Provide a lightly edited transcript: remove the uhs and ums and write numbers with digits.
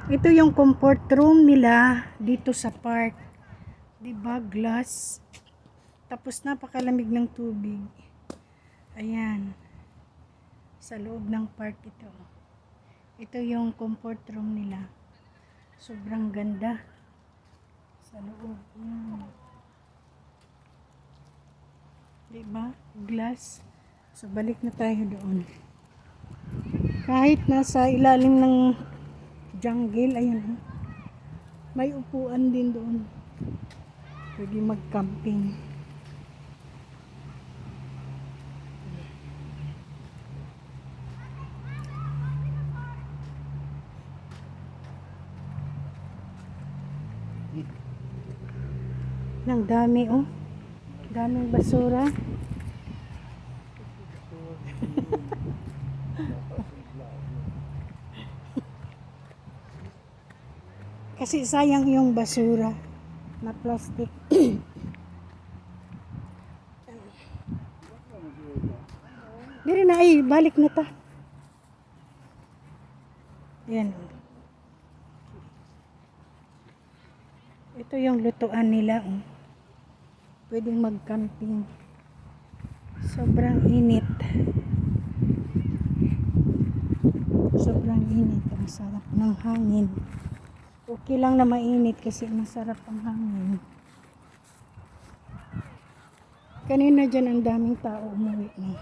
Ito yung comfort room nila dito sa park. 'Di ba? Glass. Tapos napakalamig ng tubig. Ayan. Sa loob ng park ito. Ito yung comfort room nila. Sobrang ganda. Sa loob. Ayan. 'Di ba? Glass. So balik na tayo doon. Kahit nasa ilalim ng jungle, ayan, may upuan din doon. Pwede mag-camping. Ang dami, oh. Daming basura. Kasi sayang yung basura na plastic. Diri na ay, balik na ta. Yan. Ito yung lutuan nila, oh. Pwedeng mag-camping. Sobrang init. Sobrang init. Ang sarap ng hangin. Okay lang na mainit kasi masarap ang hangin. Kanina dyan ang daming tao umuwi na.